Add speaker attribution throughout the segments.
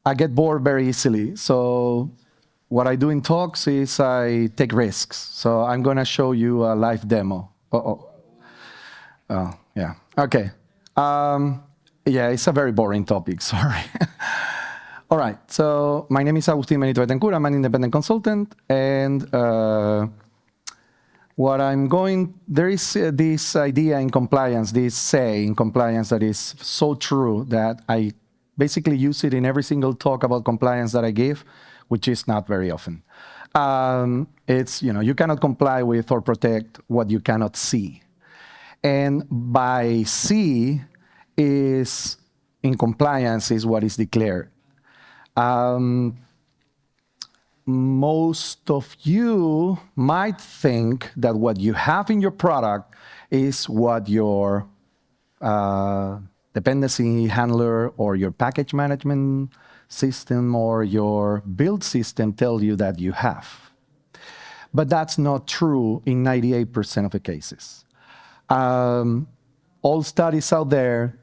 Speaker 1: I get bored very easily. So what I do in talks is I take risks. So I'm going to show you a live demo. Oh, yeah. Okay. Yeah, it's a very boring topic. Sorry. All right. So my name is Agustín B. Bethencourt. I'm an independent consultant. And there is this idea in compliance, this say in compliance that is so true that I basically use it in every single talk about compliance that I give, which is not very often. It's, you cannot comply with or protect what you cannot see. And by see is, in compliance, is what is declared. Most of you might think that what you have in your product is what your dependency handler or your package management system or your build system tell you that you have. But that's not true in 98% of the cases. All studies out there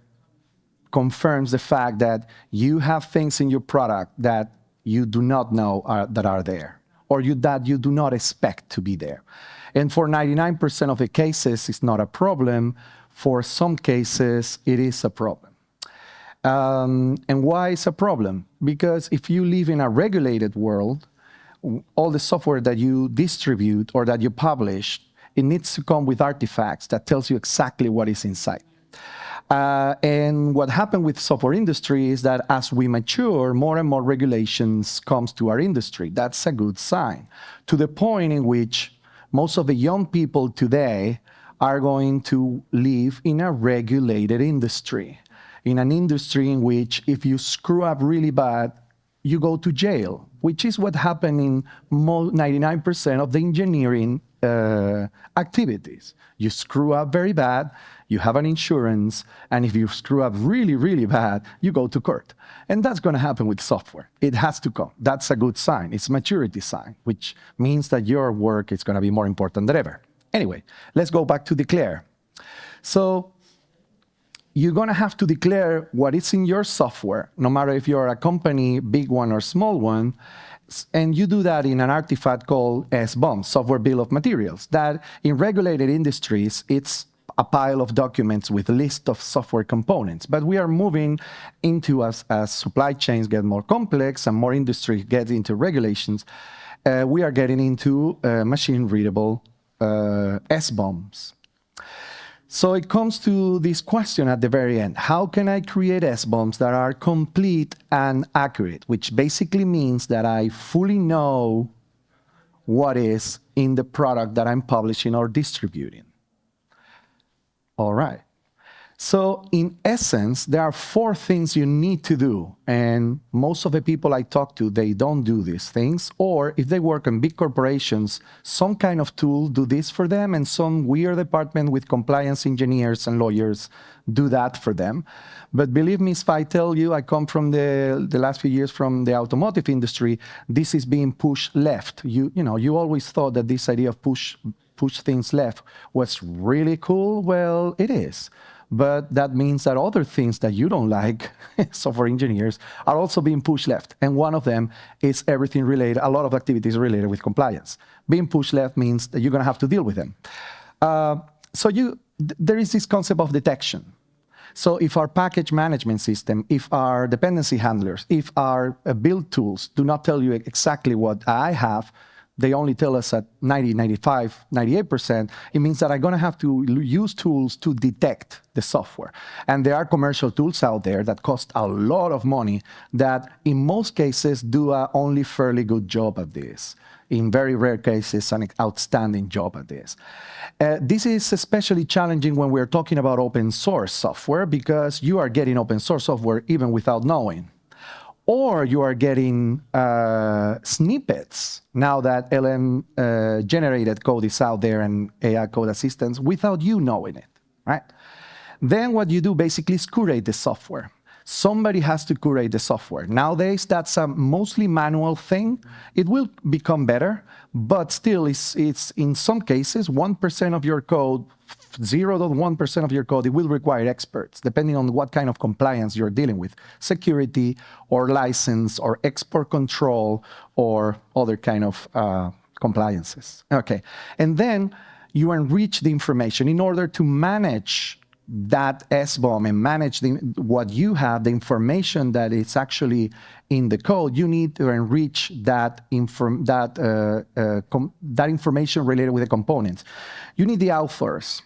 Speaker 1: confirms the fact that you have things in your product that you do not know that are there, or that you do not expect to be there. And for 99% of the cases, it's not a problem. For some cases, it is a problem. And why is a problem? Because if you live in a regulated world, all the software that you distribute or that you publish, it needs to come with artifacts that tells you exactly what is inside. And what happened with software industry is that as we mature, more and more regulations comes to our industry. That's a good sign, to the point in which most of the young people today are going to live in a regulated industry, in an industry in which if you screw up really bad, you go to jail, which is what happened in 99% of the engineering activities. You screw up very bad, you have an insurance, and if you screw up really, really bad, you go to court. And that's going to happen with software. It has to come. That's a good sign. It's a maturity sign, which means that your work is going to be more important than ever. Anyway, let's go back to declare. So you're going to have to declare what is in your software, no matter if you're a company, big one or small one. And you do that in an artifact called SBOMs, Software Bill of Materials, that in regulated industries, it's a pile of documents with a list of software components. But we are moving into, as supply chains get more complex and more industry gets into regulations, we are getting into machine-readable SBOMs. So it comes to this question at the very end. How can I create SBOMs that are complete and accurate, which basically means that I fully know what is in the product that I'm publishing or distributing? All right. So in essence, there are 4 things you need to do. And most of the people I talk to, they don't do these things. Or if they work in big corporations, some kind of tool do this for them, and some weird department with compliance engineers and lawyers do that for them. But believe me, if I tell you, I come from the last few years from the automotive industry, this is being pushed left. You always thought that this idea of push things left was really cool. Well, it is. But that means that other things that you don't like, software engineers, are also being pushed left. And one of them is everything related, a lot of activities related with compliance. Being pushed left means that you're going to have to deal with them. There is this concept of detection. So if our package management system, if our dependency handlers, if our build tools do not tell you exactly what I have, they only tell us at 90, 95, 98%, it means that I'm going to have to use tools to detect the software. And there are commercial tools out there that cost a lot of money that in most cases do a only fairly good job at this. In very rare cases, an outstanding job at this. This is especially challenging when we're talking about open source software, because you are getting open source software even without knowing. Or you are getting snippets now that LM-generated code is out there and AI code assistance without you knowing it, right? Then what you do basically is curate the software. Somebody has to curate the software. Nowadays, that's a mostly manual thing. It will become better, but still, it's in some cases, 1% of your code, 0.1% of your code, it will require experts, depending on what kind of compliance you're dealing with, security or license or export control or other kind of compliances. Okay, and then you enrich the information in order to manage that SBOM and manage what you have, the information that is actually in the code. You need to enrich that information related with the components. You need the authors.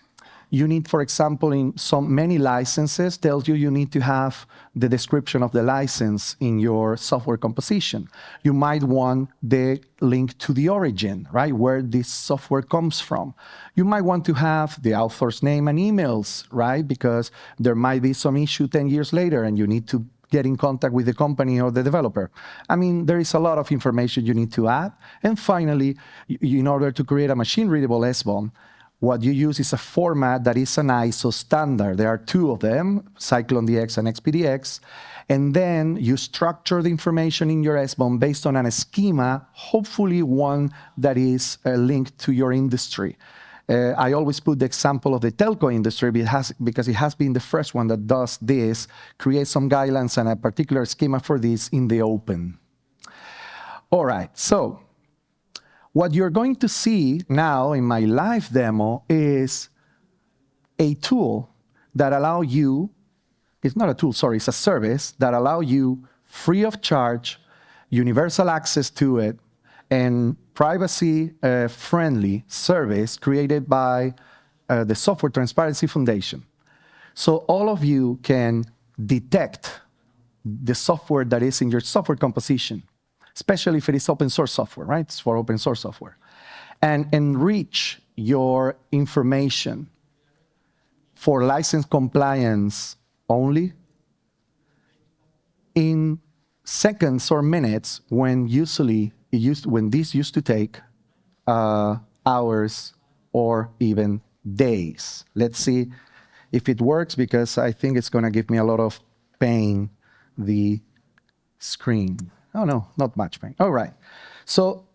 Speaker 1: You need, for example, in many licenses tells you need to have the description of the license in your software composition. You might want the link to the origin, right, where this software comes from. You might want to have the author's name and emails, right, because there might be some issue 10 years later and you need to get in contact with the company or the developer. I mean, there is a lot of information you need to add. And finally, in order to create a machine-readable SBOM, what you use is a format that is an ISO standard. There are two of them, CycloneDX and XPDX. And then you structure the information in your SBOM based on a schema, hopefully one that is linked to your industry. I always put the example of the telco industry because it has been the first one that does this, create some guidelines and a particular schema for this in the open. All right, so what you're going to see now in my live demo is a tool that allows you, it's not a tool, sorry, it's a service that allows you free of charge, universal access to it, and privacy-friendly service created by the Software Transparency Foundation. So all of you can detect the software that is in your software composition, especially if it is open source software, right? It's for open source software. And enrich your information for license compliance only in seconds or minutes when usually when this used to take hours or even days. Let's see if it works, because I think it's going to give me a lot of pain, the screen. Oh, no, not much pain. All right. So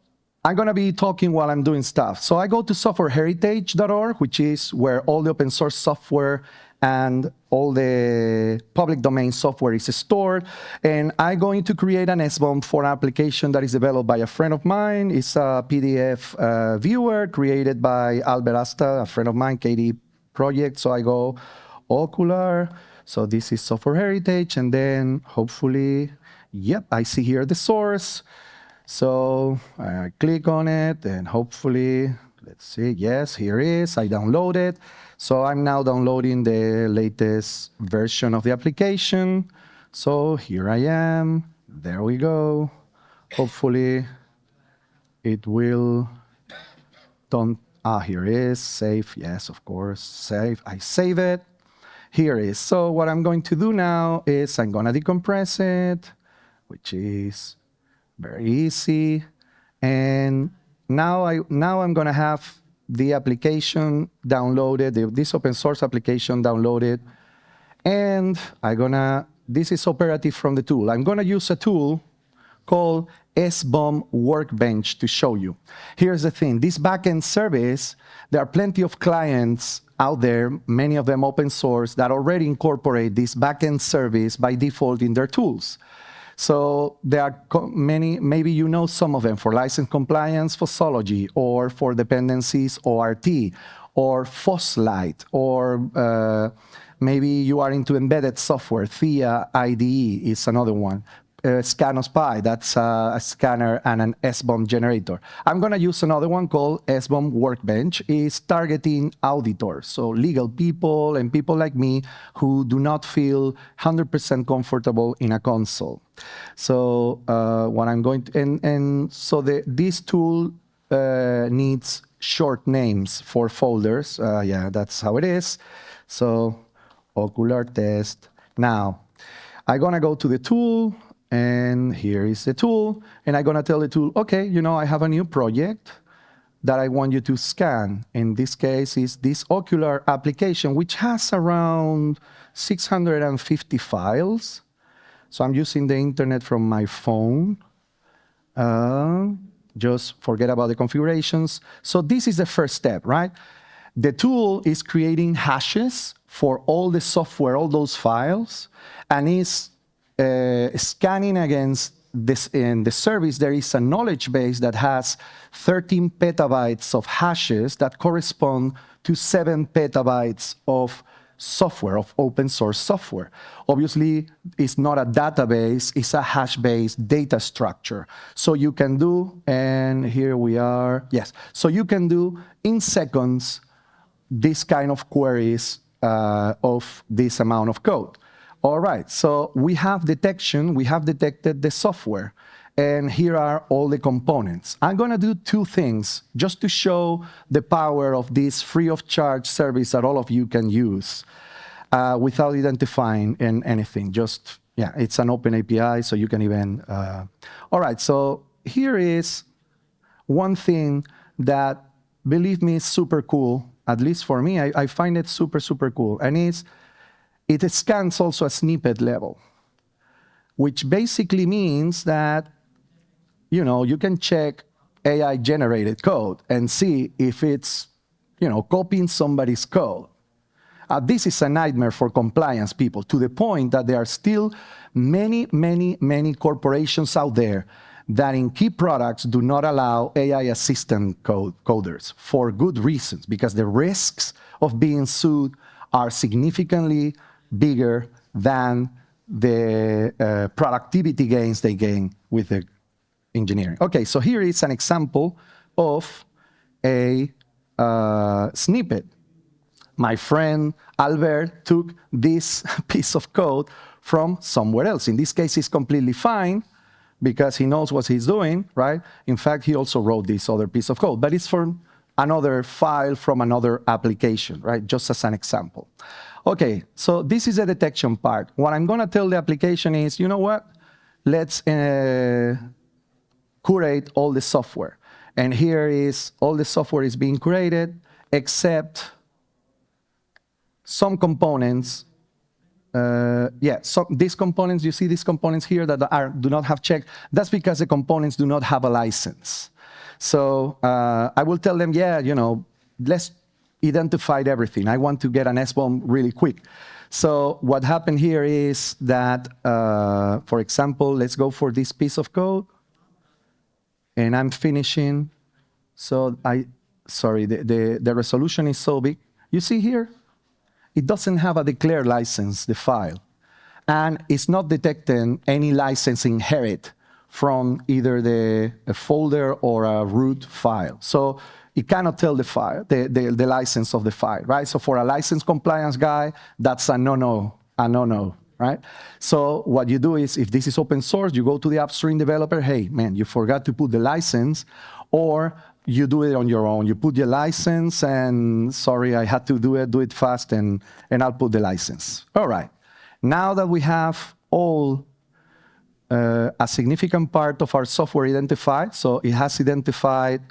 Speaker 1: I'm going to be talking while I'm doing stuff. So I go to softwareheritage.org, which is where all the open source software and all the public domain software is stored. And I'm going to create an SBOM for an application that is developed by a friend of mine. It's a PDF viewer created by Albert Asta, a friend of mine, KD project. So I go Ocular. So this is Software Heritage. And then hopefully, yep, I see here the source. So I click on it and hopefully, let's see, yes, here it is. I download it. So I'm now downloading the latest version of the application. So here I am. There we go. Hopefully it will here it is. Save. Yes, of course. Save. I save it. Here it is. So what I'm going to do now is I'm going to decompress it, which is very easy. And now I'm going to have the application downloaded, this open source application downloaded. And this is operative from the tool. I'm going to use a tool called SBOM Workbench to show you. Here's the thing. This backend service, there are plenty of clients out there, many of them open source, that already incorporate this backend service by default in their tools. So there are many, maybe you know some of them, for license compliance, Fossology, or for dependencies, ORT, or Fosslight, or maybe you are into embedded software, Thea IDE is another one. ScanoSpy, that's a scanner and an SBOM generator. I'm going to use another one called SBOM Workbench. It's targeting auditors, so legal people and people like me who do not feel 100% comfortable in a console. So what I'm going to, so this tool needs short names for folders. Yeah, that's how it is. So Ocular Test. Now, I'm going to go to the tool. And here is the tool, and I'm going to tell the tool, okay, I have a new project that I want you to scan. In this case, is this Ocular application, which has around 650 files. So I'm using the internet from my phone. Just forget about the configurations. So this is the first step, right? The tool is creating hashes for all the software, all those files, and is scanning against this. In the service, there is a knowledge base that has 13 petabytes of hashes that correspond to 7 petabytes of software, of open source software. Obviously, it's not a database, it's a hash-based data structure. So you can do, and here we are, yes. So you can do, in seconds, this kind of queries of this amount of code. All right, so we have detection, we have detected the software, and here are all the components. I'm gonna do two things just to show the power of this free of charge service that all of you can use without identifying anything. Just, yeah, it's an open API, so you can even, all right, so here is one thing that, believe me, is super cool. At least for me, I find it super, super cool. And it scans also a snippet level, which basically means that, you know, you can check AI-generated code and see if it's, you know, copying somebody's code. This is a nightmare for compliance people, to the point that there are still many, many, many corporations out there that in key products do not allow AI assistant coders for good reasons, because the risks of being sued are significantly bigger than the productivity gains they gain with the engineering. Okay, so here is an example of a snippet. My friend Albert took this piece of code from somewhere else. In this case, it's completely fine because he knows what he's doing, right? In fact, he also wrote this other piece of code, but it's from another file from another application, right? Just as an example. Okay, so this is the detection part. What I'm gonna tell the application is, you know what? Let's curate all the software. And here is, all the software is being curated, except some components. So these components, you see these components here that do not have checked. That's because the components do not have a license. So I will tell them, yeah, you know, let's identify everything. I want to get an SBOM really quick. So what happened here is that, for example, let's go for this piece of code. And I'm finishing. So sorry, the resolution is so big. You see here? It doesn't have a declared license, the file. And it's not detecting any license inherit from either a folder or a root file. So it cannot tell the file, the license of the file, right? So for a license compliance guy, that's a no-no, right? So what you do is, if this is open source, you go to the upstream developer, hey, man, you forgot to put the license, or you do it on your own. You put your license, and sorry, I had to do it fast, and I'll put the license. All right. Now that we have all a significant part of our software identified, so it has identified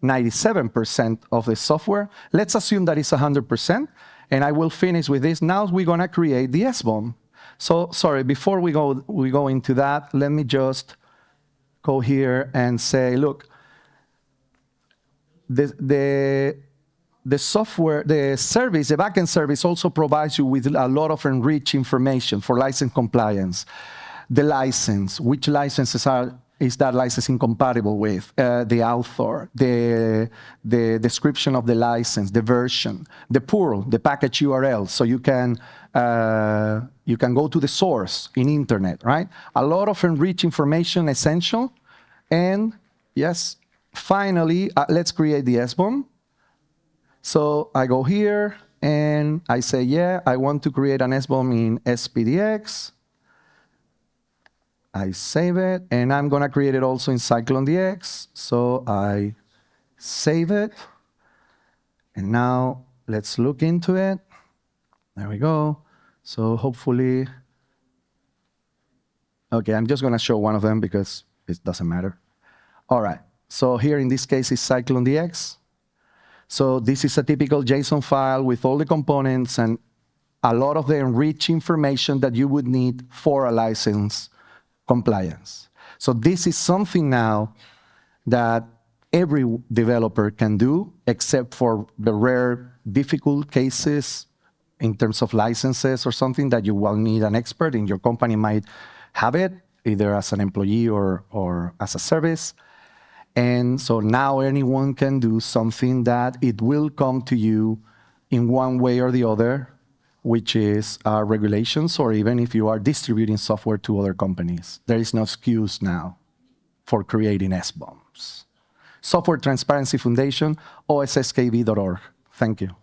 Speaker 1: 97% of the software, let's assume that it's 100%, and I will finish with this. Now we're gonna create the SBOM. So, sorry, before we go into that, let me just go here and say, look, the software, the service, the backend service also provides you with a lot of enriched information for license compliance. The license, which licenses is that license incompatible with, the author, the description of the license, the version, the URL, the package URL, so you can go to the source in internet, right? A lot of enriched information essential, and yes, finally, let's create the SBOM. So I go here and I say, yeah, I want to create an SBOM in SPDX. I save it, and I'm gonna create it also in CycloneDX. So I save it, and now let's look into it. There we go. So hopefully, okay, I'm just gonna show one of them because it doesn't matter. All right. So here in this case is CycloneDX. So this is a typical JSON file with all the components and a lot of the enriched information that you would need for a license compliance. So this is something now that every developer can do, except for the rare, difficult cases in terms of licenses or something that you will need an expert, and your company might have it, either as an employee or as a service. And so now anyone can do something that it will come to you in one way or the other, which is regulations, or even if you are distributing software to other companies. There is no excuse now for creating SBOMs. Software Transparency Foundation, osskb.org. Thank you.